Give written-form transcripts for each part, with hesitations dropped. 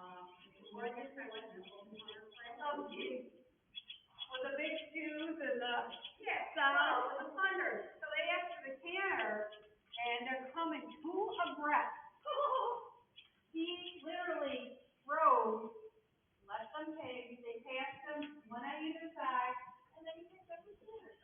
Oh, geez. With the big shoes and the socks. With the funders. So they asked for the canner, and they're coming two abreast. He literally rode, let them pay, they passed him, one on either side, and then he picked up the canner.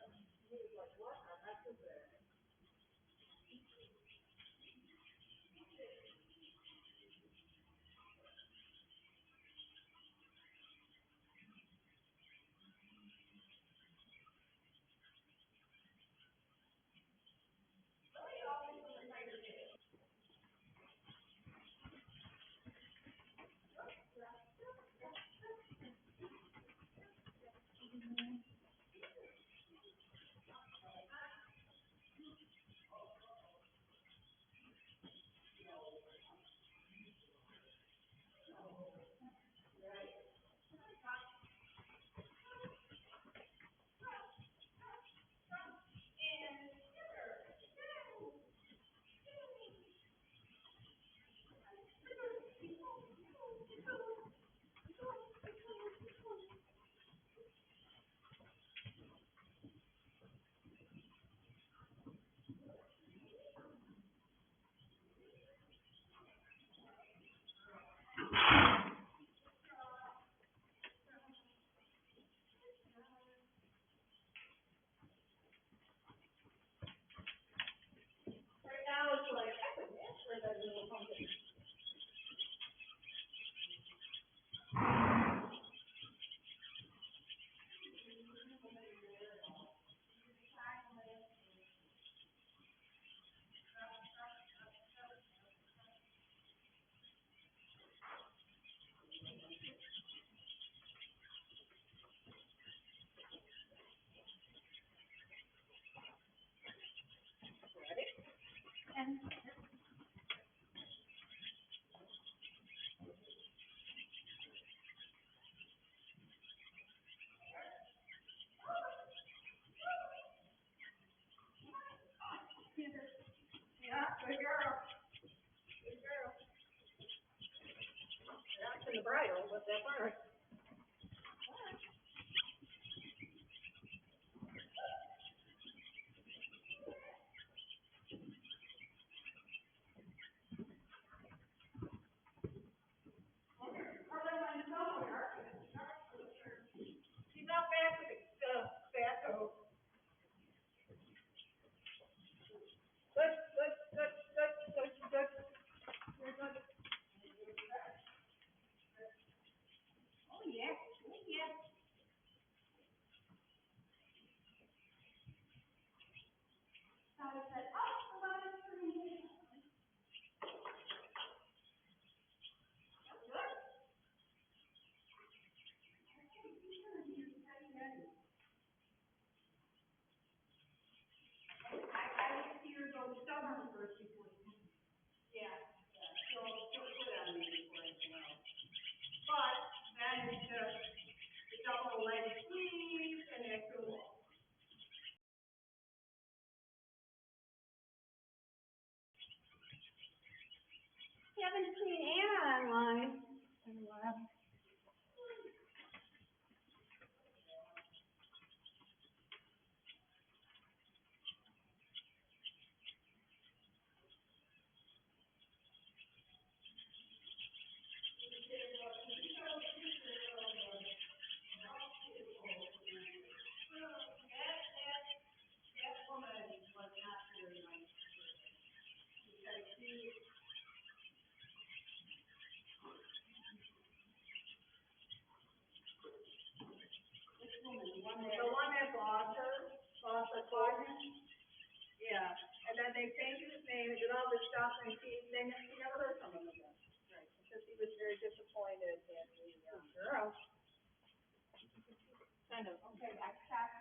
Yeah, good girl. That's in the bridle, but that part. She's not bad with the, tobacco. Good, good, good, good, good, good. You're good. Oh, yeah, oh, yeah. Sally said, oh, well, it's for me. I didn't see her go stubborn first before. Yeah, she'll put on me before anything else. But then it's just the double leg squeeze and it's a wall. Haven't seen Anna online in a while. That woman was not very nice because the one that boss her partner. Yeah, and then they changed his name and did all this stuff, and she never heard from him again. Right, because he was very disappointed in the girl. Kind of, okay, I checked.